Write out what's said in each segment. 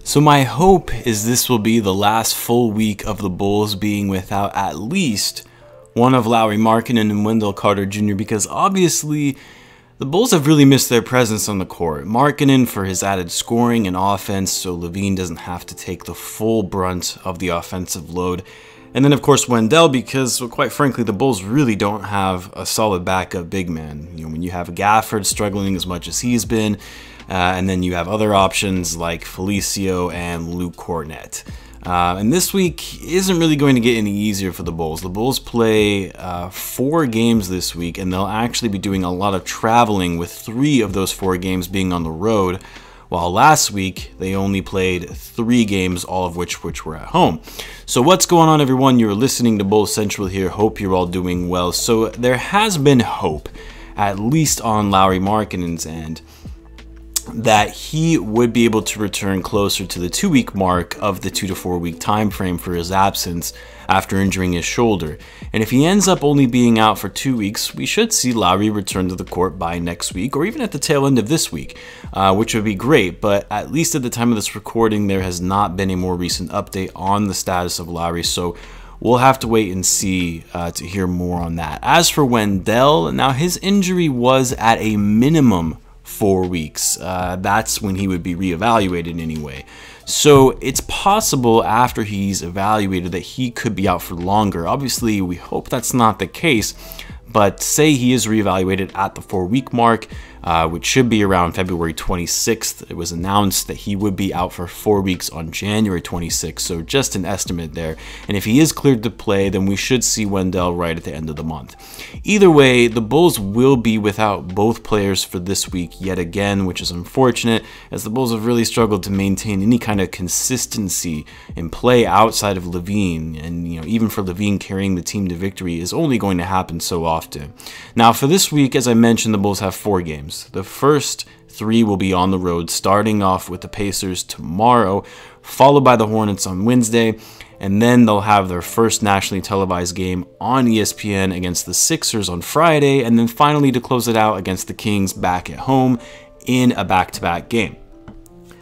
So my hope is this will be the last full week of the Bulls being without at least one of Lauri Markkanen and Wendell Carter Jr. because obviously the Bulls have really missed their presence on the court. Markkanen for his added scoring and offense so Lavine doesn't have to take the full brunt of the offensive load. And then of course Wendell because, well, quite frankly, the Bulls really don't have a solid backup big man. You know, when you have Gafford struggling as much as he's been, and then you have other options like Felicio and Luke Hornets. And this week isn't really going to get any easier for the Bulls. The Bulls play 4 games this week, and they'll actually be doing a lot of traveling with 3 of those 4 games being on the road, while last week they only played 3 games, all of which were at home. So what's going on, everyone? You're listening to Bulls Central here. Hope you're all doing well. So there has been hope, at least on Lauri Markkanen's end, that he would be able to return closer to the 2-week mark of the 2 to 4 week time frame for his absence after injuring his shoulder. And if he ends up only being out for 2 weeks, we should see Lauri return to the court by next week or even at the tail end of this week, which would be great. But at least at the time of this recording, there has not been a more recent update on the status of Lauri. So we'll have to wait and see to hear more on that. As for Wendell, now his injury was at a minimum 4 weeks. That's when he would be reevaluated anyway. So it's possible after he's evaluated that he could be out for longer. Obviously, we hope that's not the case, but say he is reevaluated at the 4-week mark, which should be around February 26th. It was announced that he would be out for 4 weeks on January 26th, so just an estimate there. And if he is cleared to play, then we should see Wendell right at the end of the month. Either way, the Bulls will be without both players for this week yet again, which is unfortunate, as the Bulls have really struggled to maintain any kind of consistency in play outside of Lavine. And even for Lavine, carrying the team to victory is only going to happen so often. Now for this week, as I mentioned, the Bulls have 4 games. The first 3 will be on the road, starting off with the Pacers tomorrow, followed by the Hornets on Wednesday, and then they'll have their first nationally televised game on ESPN against the Sixers on Friday, and then finally to close it out against the Kings back at home in a back-to-back game.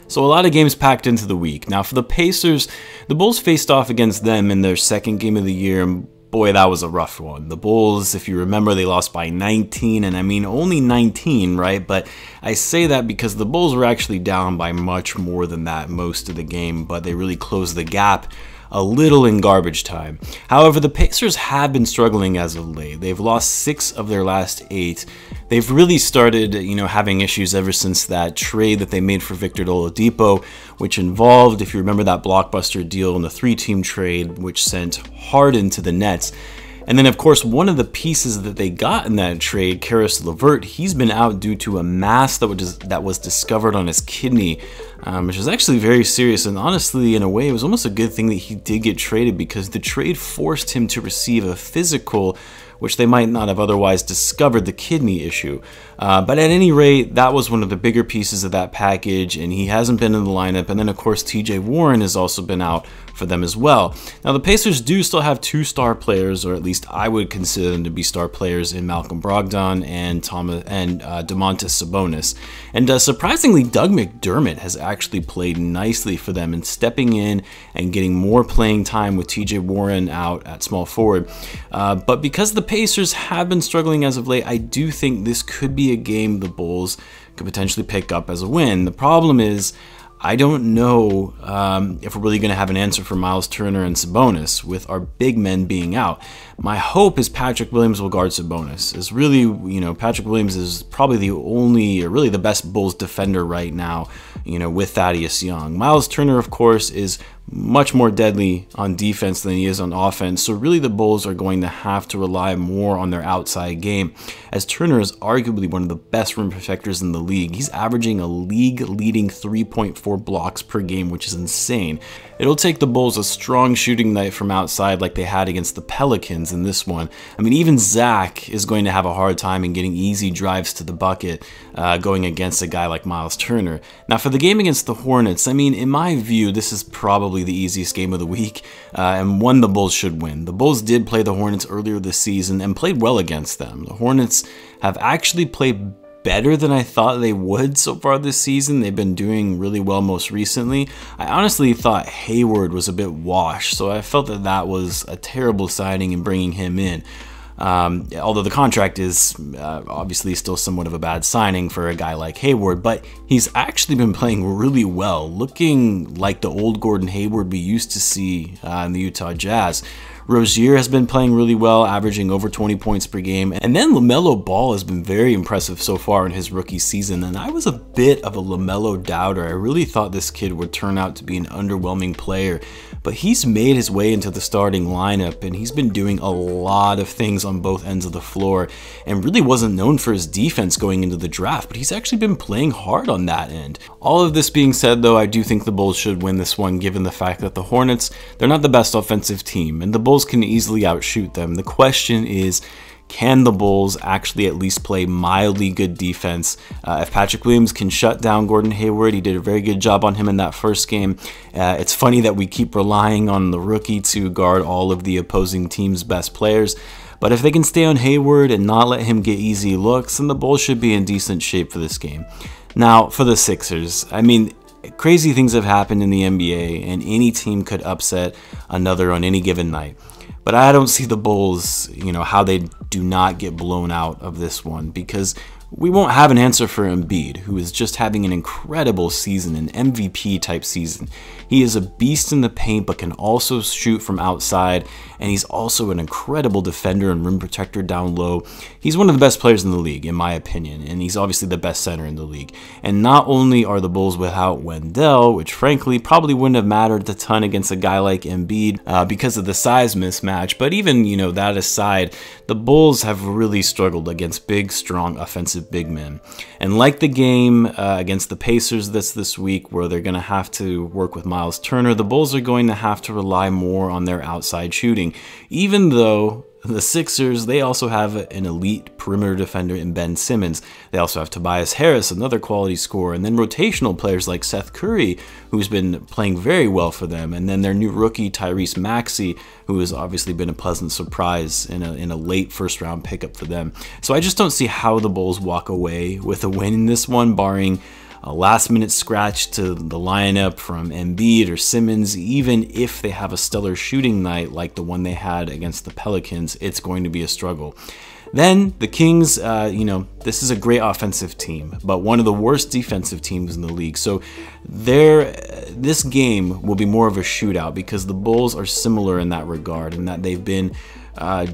So a lot of games packed into the week. Now for the Pacers, the Bulls faced off against them in their second game of the year, and boy, that was a rough one. The Bulls, if you remember, they lost by 19, and I mean only 19, right? But I say that because the Bulls were actually down by much more than that most of the game, but they really closed the gap a little in garbage time. However, the Pacers have been struggling as of late. They've lost 6 of their last 8. They've really started, having issues ever since that trade that they made for Victor Oladipo, which involved, if you remember, that blockbuster deal in the 3-team trade, which sent Harden to the Nets. And then, of course, one of the pieces that they got in that trade, Caris LeVert, he's been out due to a mass that was discovered on his kidney, which is actually very serious. And honestly, in a way, it was almost a good thing that he did get traded because the trade forced him to receive a physical, which they might not have otherwise discovered the kidney issue. But at any rate, that was one of the bigger pieces of that package, and he hasn't been in the lineup. And then, of course, TJ Warren has also been out for them as well. Now, the Pacers do still have 2 star players, or at least I would consider them to be star players, in Malcolm Brogdon and Domantas Sabonis. And surprisingly, Doug McDermott has actually played nicely for them and stepping in and getting more playing time with TJ Warren out at small forward. But because the Pacers have been struggling as of late, I do think this could be a game the Bulls could potentially pick up as a win. The problem is, I don't know if we're really going to have an answer for Miles Turner and Sabonis with our big men being out. My hope is Patrick Williams will guard Sabonis. It's really, Patrick Williams is probably the only, or really the best Bulls defender right now, with Thaddeus Young. Miles Turner, of course, is much more deadly on defense than he is on offense, so really the Bulls are going to have to rely more on their outside game, as Turner is arguably one of the best rim protectors in the league. He's averaging a league-leading 3.4 blocks per game, which is insane. It'll take the Bulls a strong shooting night from outside like they had against the Pelicans in this one. I mean, even Zach is going to have a hard time in getting easy drives to the bucket going against a guy like Miles Turner. Now, for the game against the Hornets, I mean, in my view, this is probably the easiest game of the week, and one the Bulls should win. The Bulls did play the Hornets earlier this season and played well against them. The Hornets have actually played better than I thought they would so far this season. They've been doing really well most recently. I honestly thought Hayward was a bit washed, so I felt that that was a terrible signing in bringing him in. Although the contract is obviously still somewhat of a bad signing for a guy like Hayward, but he's actually been playing really well, looking like the old Gordon Hayward we used to see in the Utah Jazz. Rozier has been playing really well, averaging over 20 points per game. And then LaMelo Ball has been very impressive so far in his rookie season. And I was a bit of a LaMelo doubter. I really thought this kid would turn out to be an underwhelming player. But he's made his way into the starting lineup, and he's been doing a lot of things on both ends of the floor, and really wasn't known for his defense going into the draft, but he's actually been playing hard on that end. All of this being said, though, I do think the Bulls should win this one, given the fact that the Hornets, they're not the best offensive team, and the Bulls can easily outshoot them. The question is, can the Bulls actually at least play mildly good defense? If Patrick Williams can shut down Gordon Hayward, he did a very good job on him in that first game. It's funny that we keep relying on the rookie to guard all of the opposing team's best players. But if they can stay on Hayward and not let him get easy looks, then the Bulls should be in decent shape for this game. Now, for the Sixers, I mean, crazy things have happened in the NBA, and any team could upset another on any given night. But I don't see the Bulls, how they do not get blown out of this one, because we won't have an answer for Embiid, who is just having an incredible season, an MVP type season. He is a beast in the paint, but can also shoot from outside, and he's also an incredible defender and rim protector down low. He's one of the best players in the league, in my opinion, and he's obviously the best center in the league. And not only are the Bulls without Wendell, which frankly probably wouldn't have mattered a ton against a guy like Embiid because of the size mismatch, but even, that aside, the Bulls have really struggled against big, strong, offensive big men. And like the game against the Pacers this week, where they're going to have to work with Miles Turner, the Bulls are going to have to rely more on their outside shooting, even though the Sixers, they also have an elite perimeter defender in Ben Simmons. They also have Tobias Harris, another quality scorer, and then rotational players like Seth Curry, who's been playing very well for them, and then their new rookie Tyrese Maxey, who has obviously been a pleasant surprise in a late first-round pickup for them. So I just don't see how the Bulls walk away with a win in this one, barring a last-minute scratch to the lineup from Embiid or Simmons. Even if they have a stellar shooting night like the one they had against the Pelicans, it's going to be a struggle. Then the Kings, this is a great offensive team, but one of the worst defensive teams in the league. So this game will be more of a shootout, because the Bulls are similar in that regard, in that they've been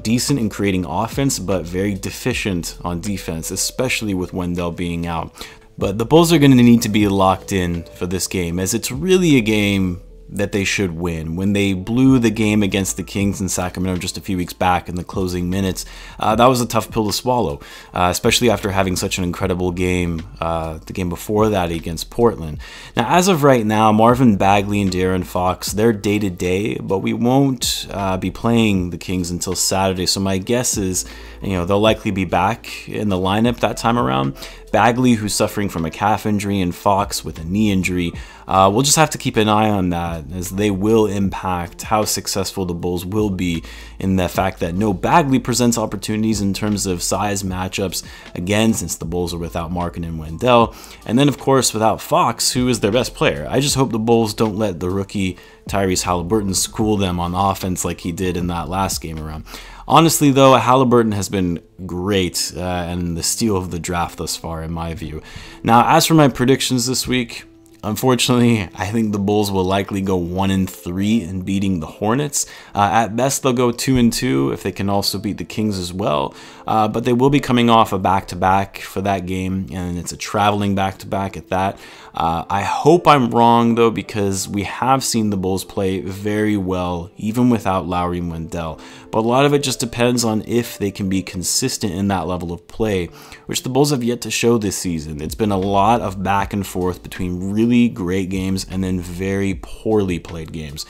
decent in creating offense, but very deficient on defense, especially with Wendell being out. But the Bulls are going to need to be locked in for this game, as it's really a game that they should win. When they blew the game against the Kings in Sacramento just a few weeks back in the closing minutes, that was a tough pill to swallow, especially after having such an incredible game the game before that against Portland. Now, as of right now, Marvin Bagley and De'Aaron Fox, they're day-to-day, but we won't be playing the Kings until Saturday, so my guess is they'll likely be back in the lineup that time around. Bagley, who's suffering from a calf injury, and Fox with a knee injury. We'll just have to keep an eye on that, as they will impact how successful the Bulls will be, in the fact that no Bagley presents opportunities in terms of size matchups, again, since the Bulls are without Markkanen and Wendell, and then of course without Fox, who is their best player. I just hope the Bulls don't let the rookie Tyrese Halliburton school them on offense like he did in that last game around. Honestly, though, Halliburton has been great and the steal of the draft thus far, in my view. Now, as for my predictions this week, unfortunately, I think the Bulls will likely go 1-3 in beating the Hornets. At best, they'll go 2-2 if they can also beat the Kings as well. But they will be coming off a back-to-back for that game, and it's a traveling back-to-back at that. I hope I'm wrong, though, because we have seen the Bulls play very well, even without Lauri and Wendell. But a lot of it just depends on if they can be consistent in that level of play, which the Bulls have yet to show this season. It's been a lot of back and forth between really great games and then very poorly played games.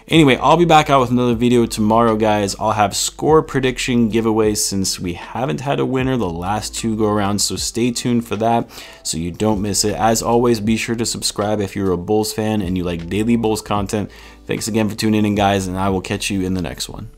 Anyway, I'll be back out with another video tomorrow, guys. I'll have score prediction giveaways, since we haven't had a winner the last 2 go-arounds, so stay tuned for that so you don't miss it. As always, be sure to subscribe if you're a Bulls fan and you like daily Bulls content. Thanks again for tuning in, guys, and I will catch you in the next one.